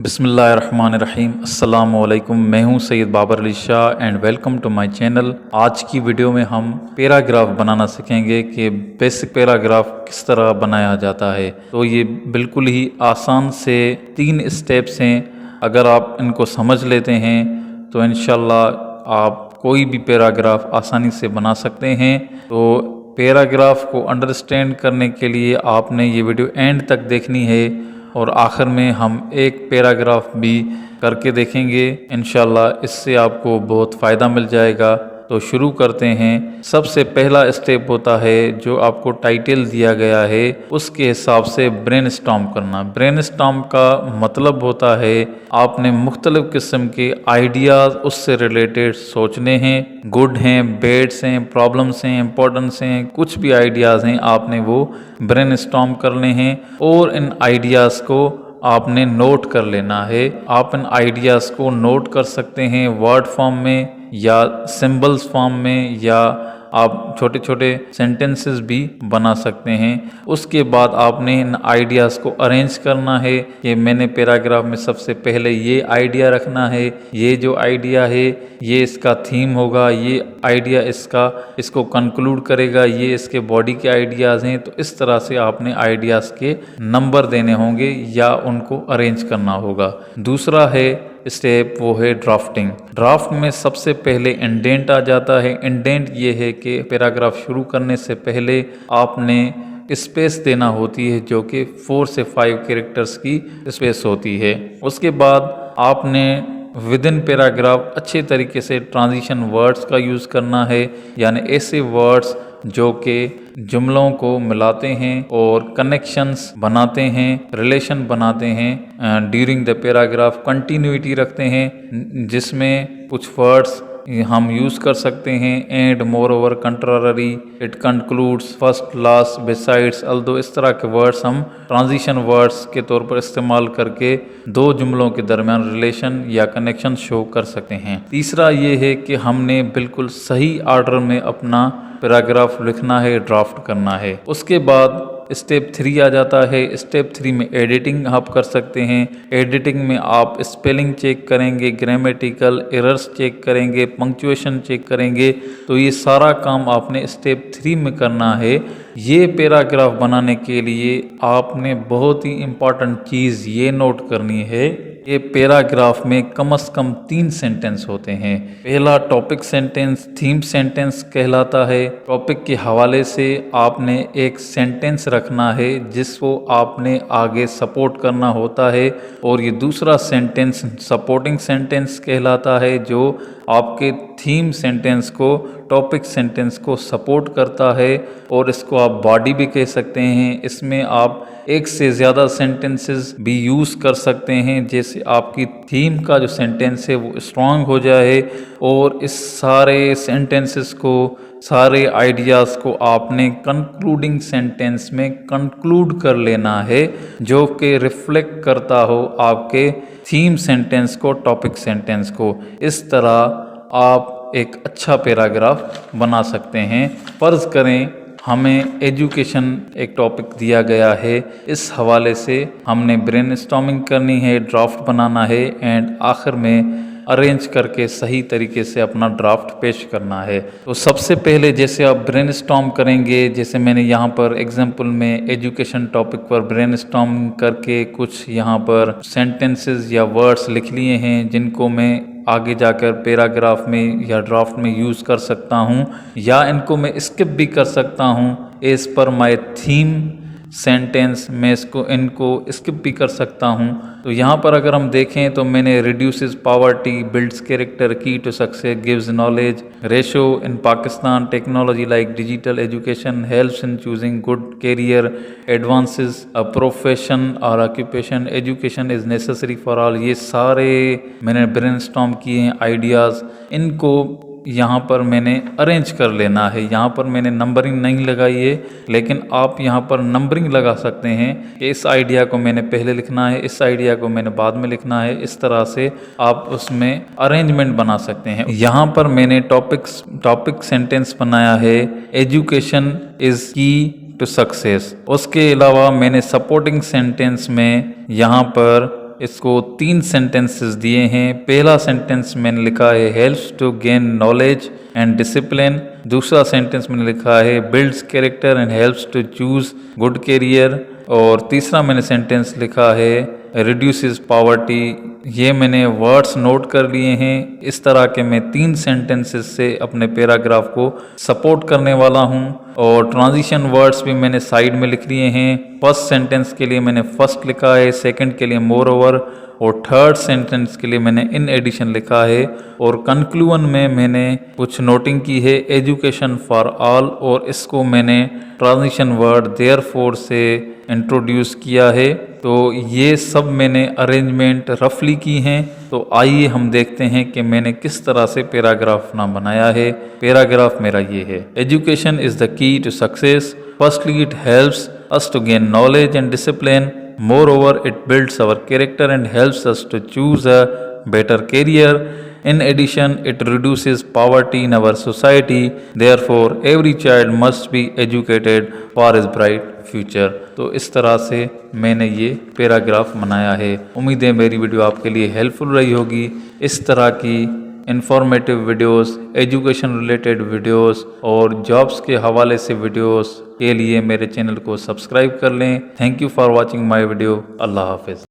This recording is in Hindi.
बिस्मिल्लाहिर्रहमानिर्रहीम। अस्सलामुअलैकुम। मैं हूं Syed Babar Ali Shah and welcome to my channel. आज की वीडियो में हम पैराग्राफ बनाना सीखेंगे कि बेसिक पैराग्राफ किस तरह बनाया जाता है। तो ये बिल्कुल ही आसान से 3 स्टेप्स हैं। अगर आप इनको समझ लेते हैं तो इंशाल्लाह आप कोई भी पैराग्राफ आसानी से बना सकते हैं। तो पैराग्राफ को अंडरस्टैंड करने के लिए आपने ये वीडियो एंड तक देखनी है और आखिर में हम एक पैराग्राफ भी करके देखेंगे। इंशाल्लाह इससे आपको बहुत फ़ायदा मिल जाएगा। तो शुरू करते हैं। सबसे पहला स्टेप होता है जो आपको टाइटल दिया गया है उसके हिसाब से ब्रेनस्टॉर्म करना। ब्रेनस्टॉर्म का मतलब होता है आपने मुख्तलिफ किस्म के आइडियाज़ उससे रिलेटेड सोचने हैं। गुड हैं, बैड्स हैं, प्रॉब्लम्स हैं, इम्पोर्टेंस हैं, कुछ भी आइडियाज़ हैं आपने वो ब्रेनस्टॉर्म करने हैं और इन आइडियाज़ को आपने नोट कर लेना है। आप इन आइडियाज़ को नोट कर सकते हैं वर्ड फॉर्म में या सिंबल्स फॉर्म में, या आप छोटे छोटे सेंटेंसेस भी बना सकते हैं। उसके बाद आपने इन आइडियाज़ को अरेंज करना है कि मैंने पैराग्राफ में सबसे पहले ये आइडिया रखना है, ये जो आइडिया है ये इसका थीम होगा, ये आइडिया इसको कंक्लूड करेगा, ये इसके बॉडी के आइडियाज़ हैं। तो इस तरह से आपने आइडियाज़ के नंबर देने होंगे या उनको अरेंज करना होगा। दूसरा है स्टेप वो है ड्राफ्टिंग। ड्राफ्ट में सबसे पहले इंडेंट आ जाता है। इंडेंट ये है कि पैराग्राफ शुरू करने से पहले आपने स्पेस देना होती है जो कि 4 से 5 कैरेक्टर्स की स्पेस होती है। उसके बाद आपने विद इन पैराग्राफ अच्छे तरीके से ट्रांजिशन वर्ड्स का यूज़ करना है, यानी ऐसे वर्ड्स जो कि जुमलों को मिलाते हैं और कनेक्शंस बनाते हैं, रिलेशन बनाते हैं। ड्यूरिंग द पैराग्राफ कंटिन्यूटी रखते हैं जिसमें कुछ वर्ड्स हम यूज़ कर सकते हैं and more over, contrary, it concludes, first, last, besides, although, इस तरह के वर्ड्स हम ट्रांजिशन वर्ड्स के तौर पर इस्तेमाल करके दो जुमलों के दरमियान रिलेशन या कनेक्शन शो कर सकते हैं। तीसरा ये है कि हमने बिल्कुल सही आर्डर में अपना पैराग्राफ लिखना है, ड्राफ्ट करना है। उसके बाद स्टेप 3 आ जाता है। स्टेप 3 में एडिटिंग आप कर सकते हैं। एडिटिंग में आप स्पेलिंग चेक करेंगे, ग्रामेटिकल एरर्स चेक करेंगे, पंक्चुएशन चेक करेंगे। तो ये सारा काम आपने स्टेप 3 में करना है। ये पैराग्राफ बनाने के लिए आपने बहुत ही इम्पॉर्टेंट चीज़ ये नोट करनी है कि पैराग्राफ में कम से कम 3 सेंटेंस होते हैं। पहला टॉपिक सेंटेंस, थीम सेंटेंस कहलाता है। टॉपिक के हवाले से आपने एक सेंटेंस रखना है जिसको आपने आगे सपोर्ट करना होता है, और ये दूसरा सेंटेंस सपोर्टिंग सेंटेंस कहलाता है जो आपके थीम सेंटेंस को, टॉपिक सेंटेंस को सपोर्ट करता है, और इसको आप बॉडी भी कह सकते हैं। इसमें आप एक से ज़्यादा सेंटेंसेस भी यूज़ कर सकते हैं जैसे आपकी थीम का जो सेंटेंस है वो स्ट्रॉन्ग हो जाए, और इस सारे सेंटेंसेस को, सारे आइडियाज़ को आपने कंक्लूडिंग सेंटेंस में कंक्लूड कर लेना है जो कि रिफ्लेक्ट करता हो आपके थीम सेंटेंस को, टॉपिक सेंटेंस को। इस तरह आप एक अच्छा पैराग्राफ बना सकते हैं। फ़र्ज़ करें हमें एजुकेशन एक टॉपिक दिया गया है, इस हवाले से हमने ब्रेनस्टॉर्मिंग करनी है, ड्राफ्ट बनाना है एंड आखिर में अरेंज करके सही तरीके से अपना ड्राफ्ट पेश करना है। तो सबसे पहले जैसे आप ब्रेनस्टॉर्म करेंगे, जैसे मैंने यहाँ पर एग्जांपल में एजुकेशन टॉपिक पर ब्रेनस्टॉर्म करके कुछ यहाँ पर सेंटेंसेस या वर्ड्स लिख लिए हैं जिनको मैं आगे जाकर पैराग्राफ में या ड्राफ्ट में यूज़ कर सकता हूँ, या इनको मैं स्किप भी कर सकता हूँ as per my theme sentence. मैं इनको स्किप भी कर सकता हूँ। तो यहाँ पर अगर हम देखें तो मैंने reduces poverty, builds character, key to success, gives knowledge, ratio in Pakistan, technology like digital education helps in choosing good career, advances a profession और occupation, education is necessary for all, ये सारे मैंने ब्रेनस्टॉर्म किए हैं आइडियाज़। इनको यहाँ पर मैंने अरेंज कर लेना है। यहाँ पर मैंने नंबरिंग नहीं लगाई है, लेकिन आप यहाँ पर नंबरिंग लगा सकते हैं कि इस आइडिया को मैंने पहले लिखना है, इस आइडिया को मैंने बाद में लिखना है। इस तरह से आप उसमें अरेंजमेंट बना सकते हैं। यहाँ पर मैंने टॉपिक सेंटेंस बनाया है, एजुकेशन इज़ की टू सक्सेस। उसके अलावा मैंने सपोर्टिंग सेंटेंस में यहाँ पर इसको 3 सेंटेंसेस दिए हैं। पहला सेंटेंस मैंने लिखा है helps to gain knowledge and discipline. दूसरा सेंटेंस मैंने लिखा है builds character and helps to choose good career. और तीसरा मैंने सेंटेंस लिखा है रिड्यूसेस पॉवर्टी। ये मैंने वर्ड्स नोट कर लिए हैं। इस तरह के मैं 3 सेंटेंसेस से अपने पैराग्राफ को सपोर्ट करने वाला हूँ। और ट्रांजिशन वर्ड्स भी मैंने साइड में लिख लिए हैं। फर्स्ट सेंटेंस के लिए मैंने फर्स्ट लिखा है, सेकंड के लिए मोर ओवर, और थर्ड सेंटेंस के लिए मैंने इन एडिशन लिखा है। और कंक्लूजन में मैंने कुछ नोटिंग की है एजुकेशन फॉर ऑल, और इसको मैंने ट्रांजिशन वर्ड देयरफॉर से इंट्रोड्यूस किया है। तो ये सब मैंने अरेंजमेंट रफली की हैं। तो आइए हम देखते हैं कि मैंने किस तरह से पैराग्राफ ना बनाया है। पैराग्राफ मेरा ये है, education is the key to success. Firstly it helps us to gain knowledge and discipline. Moreover, it builds our character and helps us to choose a better career. In addition, it reduces poverty in our society. Therefore, every child must be educated for his bright future. तो इस तरह से मैंने ये पैराग्राफ बनाया है। उम्मीद है मेरी वीडियो आपके लिए हेल्पफुल रही होगी। इस तरह की informative videos, education related videos और जॉब्स के हवाले से वीडियोस के लिए मेरे चैनल को सब्सक्राइब कर लें। Thank you for watching my video. अल्लाह हाफिज़।